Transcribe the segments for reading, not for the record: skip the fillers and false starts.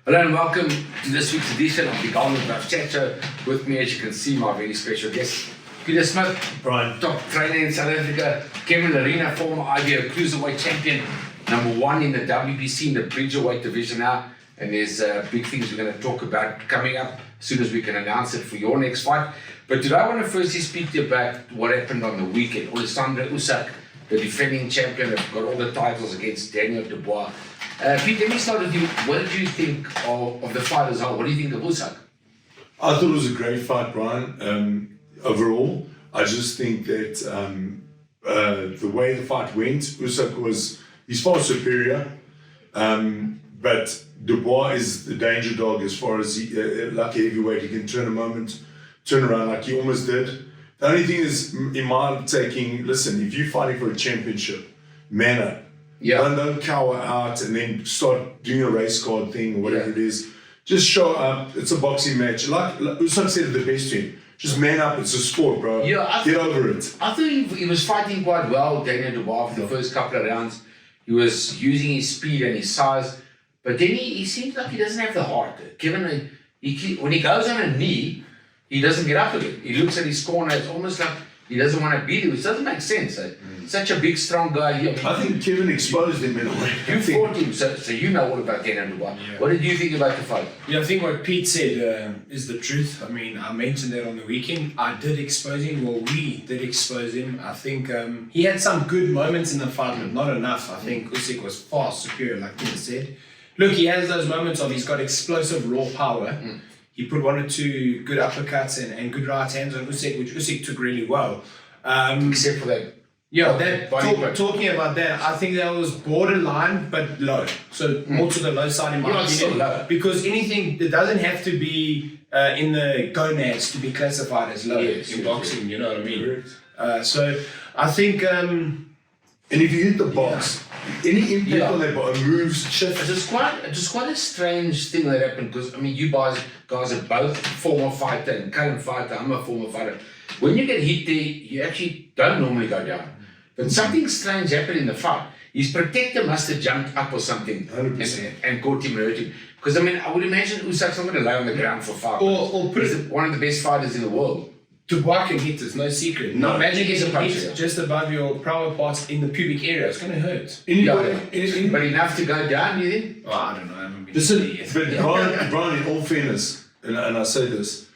Hello and welcome to this week's edition of the Golden Glove Chat Show. With me, as you can see, my very special guest, Peter Smith, Brian. top trainer in South Africa, Kevin Lerena, former IBO Cruiserweight champion, #1 in the WBC in the Bridgerweight division now. And there's big things we're going to talk about coming up as soon as we can announce it for your next fight. But today I want to firstly speak to you about what happened on the weekend. Oleksandr Usyk, the defending champion, got all the titles against Daniel Dubois. Pete, let me start with you. What did you think of the fight as well? What do you think of Usyk? I thought it was a great fight, Brian. Overall, I just think that the way the fight went, Usyk he's far superior. But Dubois is the danger dog as far as like a heavyweight. He can turn around like he almost did. The only thing is, in my taking, listen, if you're fighting for a championship, man up. Yeah. Don't cower out and then start doing a race card thing or whatever it is. Just show up. It's a boxing match. Like Usyk said it the best to him. Just man up. It's a sport, bro. Yeah, Get over it. I thought he was fighting quite well, Daniel Dubois, for the first couple of rounds. He was using his speed and his size. But then he seems like he doesn't have the heart. Given when he goes on a knee, he doesn't get up again. He looks at his corner. It's almost like he doesn't want to beat him, which doesn't make sense. Such a big, strong guy. I think Kevin exposed him in a way. You fought him, so you know all about Daniel Dubois. Yeah. What did you think about the fight? Yeah, I think what Pete said is the truth. I mean, I mentioned that on the weekend. I did expose him. Well, we did expose him. I think he had some good moments in the fight, but not enough. I think Usyk was far superior, like Peter said. Look, he has those moments of he's got explosive raw power. He put one or two good uppercuts and good right hands on Usyk, which Usyk took really well. Except for that. Yeah, talking about that, I think that was borderline but low. So more to the low side in my opinion. Still low. Because anything, it doesn't have to be in the gonads to be classified as low in boxing, you know what I mean? So I think... and if you hit the box, any impact on that ball, moves, shifts. It's just quite a strange thing that happened because, I mean, you guys are both former fighter and current fighter. I'm a former fighter. When you get hit there, you actually don't normally go down. But something strange happened in the fight. His protector must have jumped up or something and caught him and hurt him. Because, I mean, I would imagine Usyk's not going to lay on the ground for 5 minutes. Or put He's one of the best fighters in the world. Dubois can hit, there's no secret. No, imagine he's a getting puncher. hit just above your private parts in the pubic area. It's going to hurt. But enough to go down, you think? Oh, I don't know. I haven't been Listen, but Brian, in all fairness, and I say this,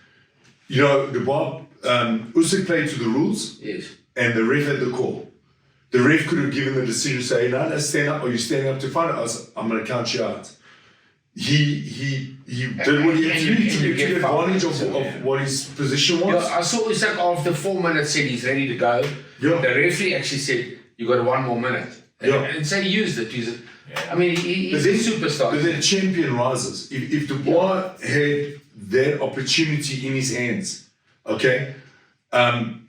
you know, Dubois, Usyk played to the rules, Yes. and the ref had the call. The ref could have given the decision, say, no, stand up, or you standing up to fight us. I'm going to count you out. He did what he had to do to get advantage of what his position was. Yeah, I saw Usyk after 4 minutes said he's ready to go. Yeah. The referee actually said, you got 1 more minute. And so he used it. I mean, he's a superstar. But then champion rises. If Dubois had that opportunity in his hands, okay,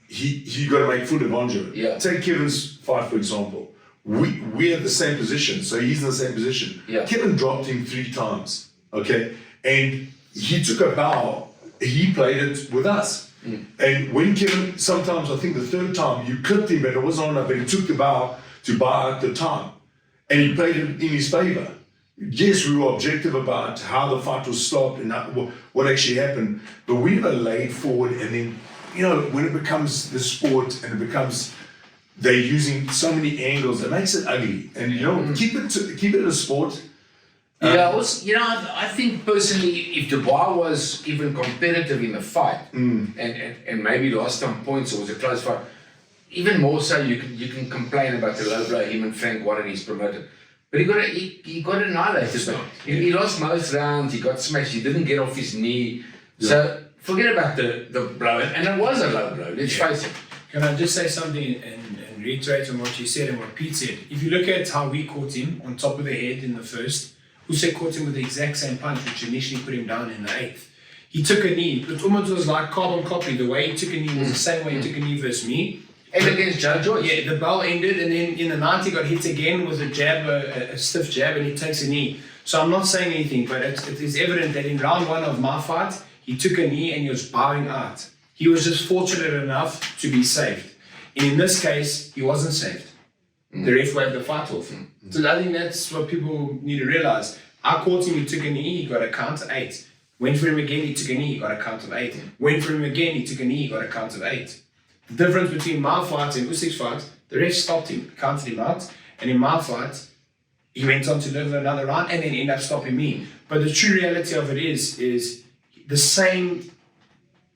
he got to make full advantage of it. Yeah. Take Kevin's fight, for example. We have the same position, so he's in the same position. Yeah. Kevin dropped him 3 times, okay? And he took a bow, he played it with us. And when Kevin, sometimes I think the 3rd time, you clipped him, but it wasn't on enough, but he took the bow to buy out the time. And he played it in his favor. Yes, we were objective about how the fight was stopped and what actually happened, but we never laid forward and then, you know, when it becomes the sport and it becomes... They're using so many angles. It makes it ugly, and you know, keep it a sport. I think personally, if Dubois was even competitive in the fight, and maybe lost some points or was a close fight, even more so, you can complain about the low blow him and Frank wanted his promoted, but he got annihilated. He lost most rounds. He got smashed. He didn't get off his knee. So forget about the blow, and it was a low blow. Let's face it. Can I just say something and reiterate on what you said and what Pete said? If you look at how we caught him on top of the head in the first, Usyk caught him with the exact same punch which initially put him down in the 8th. He took a knee. It almost was like carbon copy. The way he took a knee was the same way he took a knee versus me. And against Joe Joyce. Yeah, the bell ended and then in the 9th he got hit again with a jab, a stiff jab, and he takes a knee. So I'm not saying anything, but it is evident that in round 1 of my fight, he took a knee and he was bowing out. He was just fortunate enough to be saved. And in this case, he wasn't saved. The ref waved the fight off. So I think that's what people need to realize. I caught him, he took a knee, he got a count of 8. Went for him again, he took a knee, he got a count of 8. Went for him again, he took a knee, he got a count of 8. The difference between my fight and Usyk's fight, the ref stopped him, counted him out, and in my fight, he went on to live another round and then ended up stopping me. But the true reality of it is the same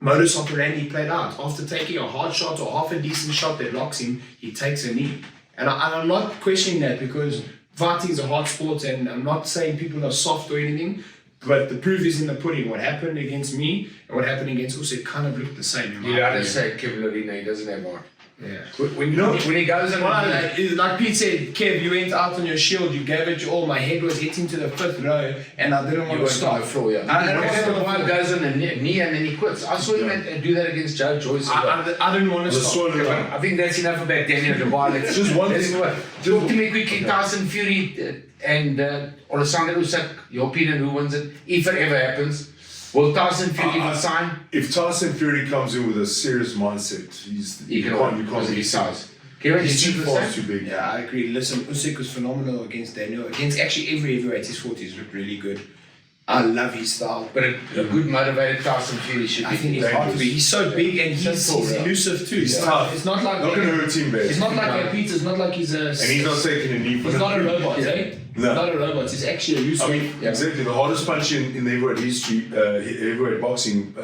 modus operandi played out. After taking a hard shot or half a decent shot that locks him, he takes a knee. And I'm not questioning that because fighting is a hard sport and I'm not saying people are soft or anything, but the proof is in the pudding. What happened against me and what happened against Usyk kind of looked the same. In my You gotta opinion. say Kevin Lerena, he doesn't have heart. Yeah. When he goes on Like Pete said, Kev, you went out on your shield, you gave it your all. My head was hitting to the 5th row, and I didn't want to stop. on the floor, yeah. I One goes on a knee and then he quits. I saw him do that against Joe Joyce. I didn't want to The stop. soil I think that's enough about Daniel Dubois. Let's Just one let's thing. talk to me quickly. Tyson Fury and Oleksandr Usyk. Your opinion, who wins it? If it ever happens, will Tyson Fury even sign? If Tyson Fury comes in with a serious mindset, You can't be size. Kevin, He's you too think the far, same? too big. Yeah, I agree. Listen, Usyk was phenomenal against Daniel. Against actually every heavyweight he's fought, he's looked really good. I love his style. But a good motivated Tyson Fury should be. I think he's hard to be. He's so big and he's elusive too. He's tough. It's not like Not going to hurt him, bad. It's not like Peter. It's not like he's a. And he's not taking a knee for He's not a robot, Yeah. eh? No. He's not a robot. He's actually elusive. I mean, exactly. The hardest punch in the heavyweight history, heavyweight boxing,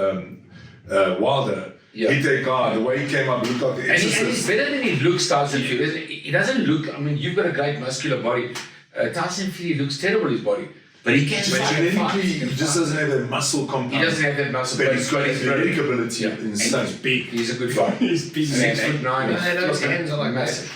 Wilder, hit that guy. The way he came up, looked like the And he's exorcist. better than he looks, Tyson Fury. He doesn't look, I mean, you've got a great muscular body. Tyson Fury looks terrible, his body. But he can But fight. genetically, he just doesn't have that muscle compound. He doesn't have that muscle, But he's got he's athletic ability Yeah. insane. he's big. He's a good fighter. He's big. 6'9". No, his hands are like massive.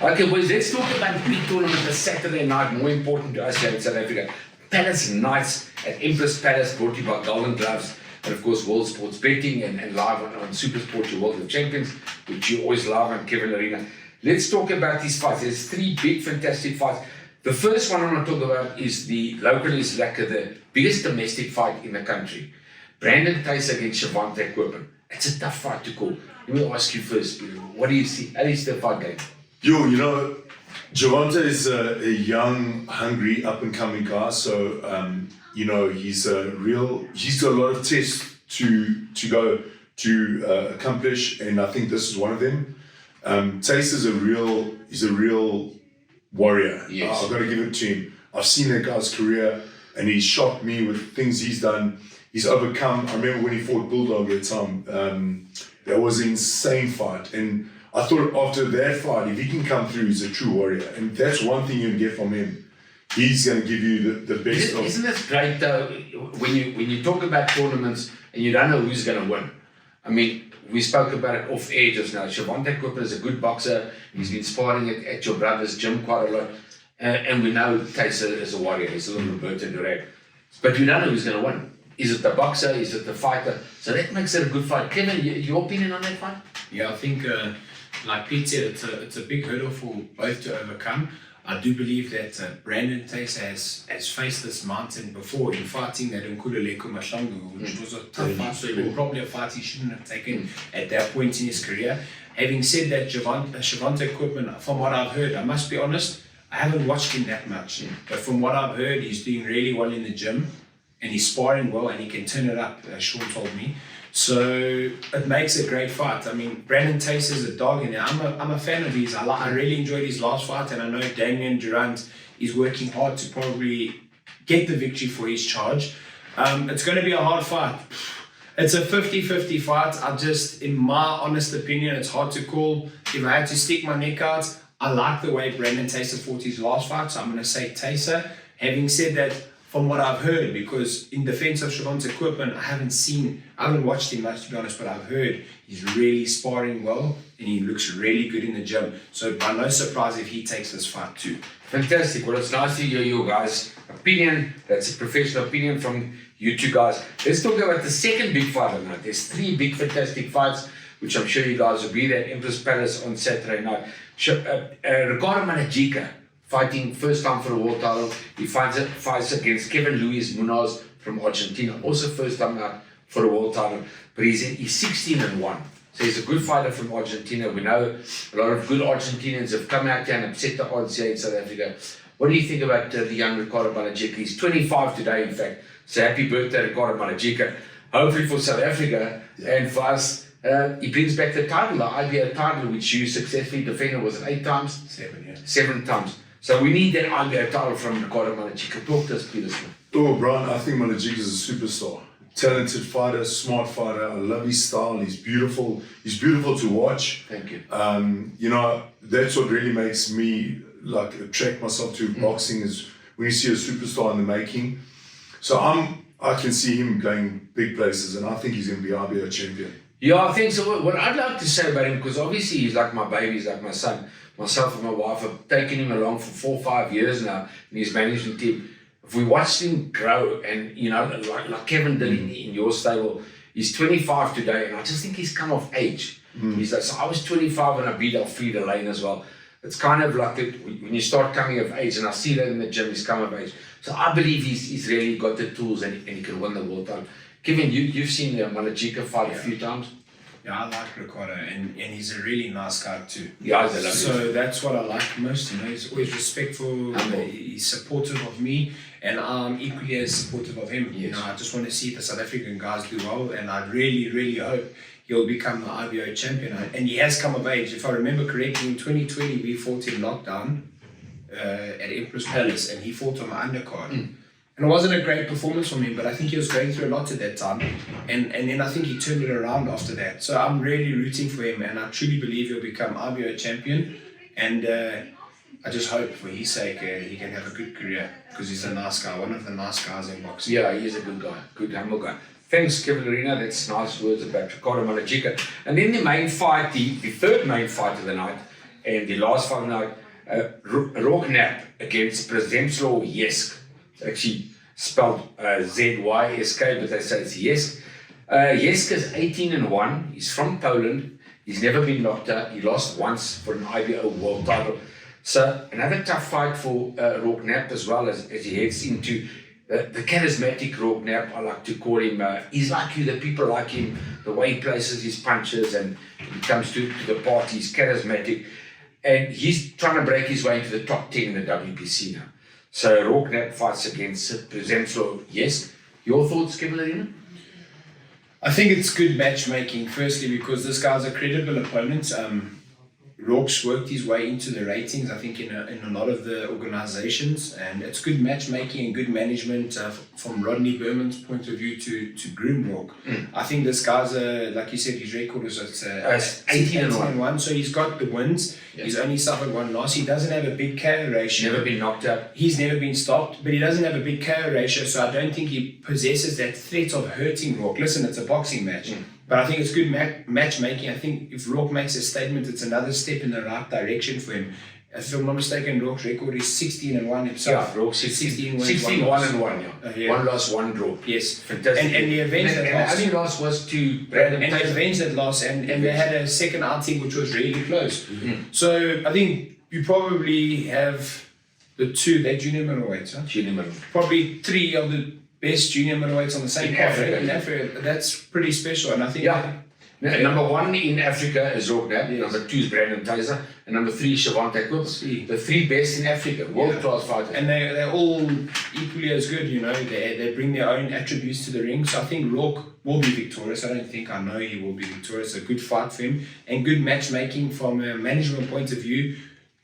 Okay, boys, let's talk about the big tournament, the Saturday night, more important to us here in South Africa. Palace Knights at Empress Palace, brought to you by Golden Gloves, and of course World Sports Betting and live on Super Sport, your World of Champions, which you always love, on Kevin Lerena. Let's talk about these fights. There's 3 big, fantastic fights. The first one I want to talk about is the locally Lekker, the biggest domestic fight in the country. Brandon Tace against Shavante Koopman. It's a tough fight to call. Let me ask you first, what do you see? How do you see the fight going? Yo, you know, Javante is a young, hungry, up-and-coming guy. So, you know, he's got a lot of tests to go to accomplish, and I think this is one of them. Tace is a real warrior. Yes. I've got to give it to him. I've seen that guy's career, and he's shocked me with things he's done. He's overcome. I remember when he fought Bulldog at the time. That was an insane fight, and I thought after that fight, if he can come through, he's a true warrior, and that's one thing you can get from him. He's going to give you the best of. Isn't this great though? When you talk about tournaments and you don't know who's going to win. I mean, we spoke about it off air just now. Shavante Koopman is a good boxer. He's been sparring at your brother's gym quite a lot, and we know Tace is a warrior. He's a little Roberto Duran, but you don't know who's going to win. Is it the boxer? Is it the fighter? So that makes it a good fight. Kevin, your opinion on that fight? Yeah, I think, like Pete said, it's a big hurdle for both to overcome. I do believe that Brandon Tace has faced this mountain before in fighting that Mqamelo Mashlangu, which was a tough fight, so it was probably a fight he shouldn't have taken at that point in his career. Having said that, Shavante Koopman, from what I've heard, I must be honest, I haven't watched him that much, but from what I've heard, he's doing really well in the gym, and he's sparring well, and he can turn it up, as Sean told me. So it makes a great fight. I mean, Brandon Tace is a dog, and I'm a fan of his. I really enjoyed his last fight, and I know Damian Durant is working hard to probably get the victory for his charge. It's going to be a hard fight. It's a 50-50 fight. In my honest opinion, it's hard to call. If I had to stick my neck out, I like the way Brandon Tace fought his last fight, so I'm going to say Tace. Having said that, from what I've heard, because in defense of Shavante Koopman, I haven't watched him much to be honest, but I've heard he's really sparring well and he looks really good in the gym. So by no surprise if he takes this fight too. Fantastic. Well, it's nice to hear your guys' opinion. That's a professional opinion from you two guys. Let's talk about the second big fight of the night. There's 3 big, fantastic fights, which I'm sure you guys will be there at Empress Palace on Saturday night. Ricardo Manajica, fighting first time for a world title. He fights against Kevin Luis Munoz from Argentina, also first time out for a world title. But he's 16-1. So he's a good fighter from Argentina. We know a lot of good Argentinians have come out here and upset the odds here in South Africa. What do you think about the young Ricardo Manajica? He's 25 today, in fact. So happy birthday, Ricardo Manajica. Hopefully for South Africa and for us, he brings back the title, the IBO title, which you successfully defended. Was it 8 times? 7, yeah. 7 times. So we need that IBO title from Ricardo Manajica. Talk to us, Peterson. Oh, Brian, I think Manajica is a superstar. Talented fighter, smart fighter. I love his style. He's beautiful. He's beautiful to watch. Thank you. You know, that's what really makes me like attract myself to boxing is when you see a superstar in the making. So I can see him going big places, and I think he's going to be IBO champion. Yeah, I think so. What I'd like to say about him, because obviously he's like my baby, he's like my son. Myself and my wife have taken him along for 4 or 5 years now in his management team. If we watched him grow, and you know, like Kevin did in your stable, he's 25 today, and I just think he's come of age. He's like, so I was 25 and I beat Alfredo Lane as well. It's kind of like when you start coming of age, and I see that in the gym, he's come of age. So I believe he's really got the tools, and he can win the world title. Kevin, you've seen Manajica fight a few times. Yeah, I like Ricardo, and he's a really nice guy too. Yeah, he's a lovely So that's what I like most. You know, he's always respectful. He's supportive of me, and I'm equally as supportive of him. Yes. You know, I just want to see the South African guys do well, and I really, really hope he'll become the IBO champion. And he has come of age. If I remember correctly, in 2020 we fought in lockdown at Empress Palace, and he fought on the undercard. And it wasn't a great performance from him, but I think he was going through a lot at that time. And then I think he turned it around after that. So I'm really rooting for him, and I truly believe he'll become IBO champion. And I just hope for his sake he can have a good career, because he's a nice guy, one of the nice guys in boxing. Yeah, he's a good guy, good humble guy. Thanks, Kevin Lerena. That's nice words about Ricardo Manajica. And then the main fight, the third main fight of the night, and the last fight of the night, Roknap against Przemysław Usyk. It's actually spelled Z-Y-S-K, but they say it's Usyk. Usyk is 18-1. He's from Poland. He's never been knocked out. He lost once for an IBO world title. So another tough fight for Roknap as well, as he heads into the charismatic Roknap, I like to call him. He's like you, the people like him, the way he places his punches, and when he comes to the party, he's charismatic. And he's trying to break his way into the top 10 in the WBC now. So Roknap fights against Przemysław Usyk. Your thoughts, Kevin Lerena? I think it's good matchmaking, firstly, because this guy's a credible opponent. Rok's worked his way into the ratings, I think, in a lot of the organizations, and it's good matchmaking and good management from Rodney Berman's point of view to groom Rok. I think this guy's, like you said, his record is 18-1, so he's got the wins. Yeah. He's only suffered one loss. He doesn't have a big KO ratio. Never been knocked out. He's never been stopped, but he doesn't have a big KO ratio, so I don't think he possesses that threat of hurting Rok. Listen, it's a boxing match. But I think it's good matchmaking. I think if Rok makes a statement, it's another step in the right direction for him. If I'm not mistaken, Rok's record is 16-1 himself. Yeah, Rok's 16-1 yeah. Yeah. 1 loss, 1 draw. Yes. Fantastic. And the events that lost. And the only loss was to Brandon And the events that lost, and they had a second outing which was really close. So I think you probably have the two, they're junior middleweights, huh? Junior middleweight. Probably 3 of the best junior middleweights on the same card in Africa. That's pretty special, and I think number 1 in Africa is Roknap, number 2 is Brandon Taser, and number 3 is Shavante Quibbles. The 3 best in Africa, world-class fighters. And they're all equally as good, you know, they bring their own attributes to the ring. So I think Rok will be victorious. I know he will be victorious. A good fight for him, and good matchmaking from a management point of view.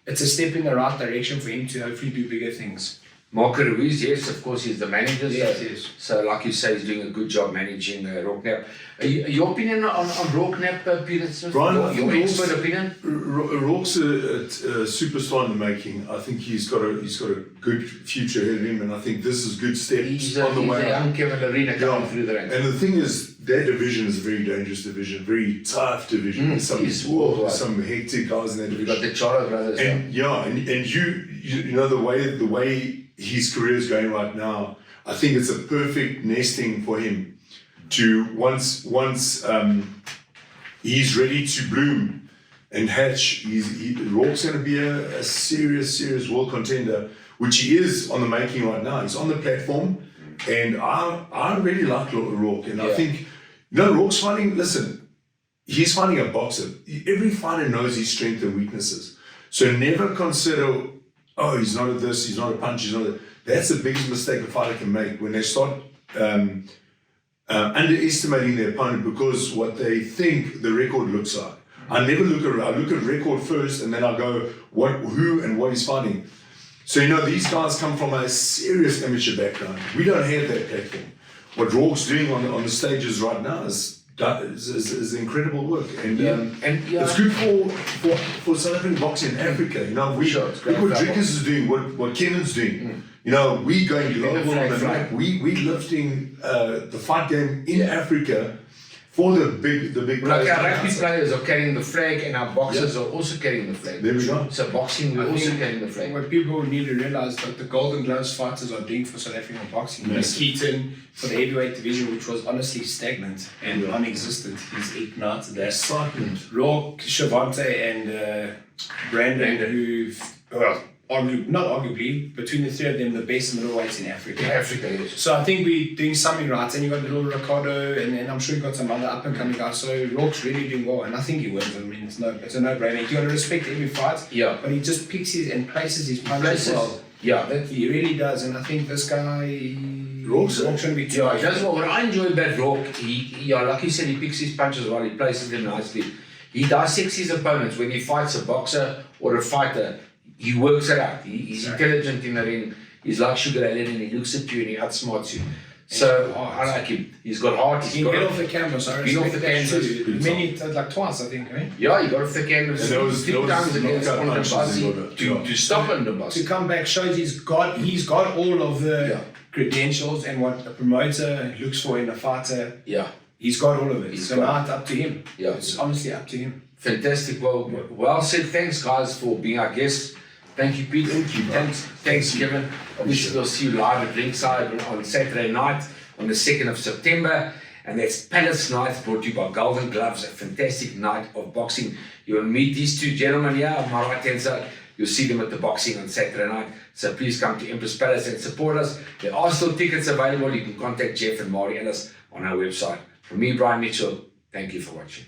It's a step in the right direction for him to hopefully do bigger things. Marco Ruiz, yes, of course, he's the manager. Yes. So, like you say, he's doing a good job managing Roknap. Your opinion on Roknap, Peter Smith? Brian, your expert opinion? Rok's a superstar in the making. I think he's got a good future ahead of him, and I think this is good steps on the way. He's a young Kevin Lerena going through the ranks. And the thing is, that division is a very dangerous division, very tough division. There's some hectic guys in that division. You've got the Chara brothers. And and you know the way his career is going right now, I think it's a perfect nesting for him to once he's ready to bloom and hatch. Rok's going to be a serious world contender, which he is on the making right now. He's on the platform, and I really like Rok, and I think Rok's fighting. Listen, he's fighting a boxer. Every fighter knows his strengths and weaknesses, so never consider oh, he's not a this, he's not a punch, he's not a... That's the biggest mistake a fighter can make when they start underestimating their opponent because what they think the record looks like. I never look at I look at record first and then I go who and what he's fighting. So these guys come from a serious amateur background. We don't have that platform. What Rourke's doing on the stages right now is incredible work, and it's good for South African boxing in Africa. Look what Drickers is doing, what Kevin's doing. We going global on the map. We lifting the fight game in Africa for the big players. Like our rugby players are carrying the flag, and our boxers are also carrying the flag. There we go. So boxing, we're also carrying the flag. What people need to realize that the Golden Gloves fighters are doing for South African boxing. Keaton for the heavyweight division, which was honestly stagnant and non-existent. He's ignited that. Excitement. Rourke, Shavante, and Brandon, not arguably, between the three of them, the best middleweights in Africa. Yes. So I think we're doing something right. And you got little Ricardo, and I'm sure you got some other up and coming guys. So Rourke's really doing well, and I think he wins. I mean, it's a no-brainer. You got to respect every fight. Yeah. But he just picks and places his punches well. Yeah. He really does, and I think this guy. Rourke's going to be too. Yeah, he does well. What I enjoy about Rourke, like you said, he picks his punches well. He places them nicely. He dissects his opponents when he fights a boxer or a fighter. He works it out. He's intelligent in the ring. He's like Sugar Ray Leonard, and he looks at you and he outsmarts you. So I like him. He's got heart. He can get off the canvas. I respect the canvas. Many, like twice, I think, right? Yeah, he got off the canvas. And there was 3 times against punches to stop Dubois. To come back shows he's got all of the credentials and what a promoter looks for in a fighter. Yeah. He's got all of it. So now it's up to him. Yeah. It's honestly up to him. Fantastic. Well said. Thanks, guys, for being our guests. Thank you, Pete. Thank you, Thanks, Kevin. We shall see you live at Ringside on Saturday night on the 2nd of September. And that's Palace Night, brought to you by Golden Gloves, a fantastic night of boxing. You'll meet these two gentlemen here on my right-hand side. You'll see them at the boxing on Saturday night. So please come to Empress Palace and support us. There are still tickets available. You can contact Jeff and Mari Ellis on our website. From me, Brian Mitchell, thank you for watching.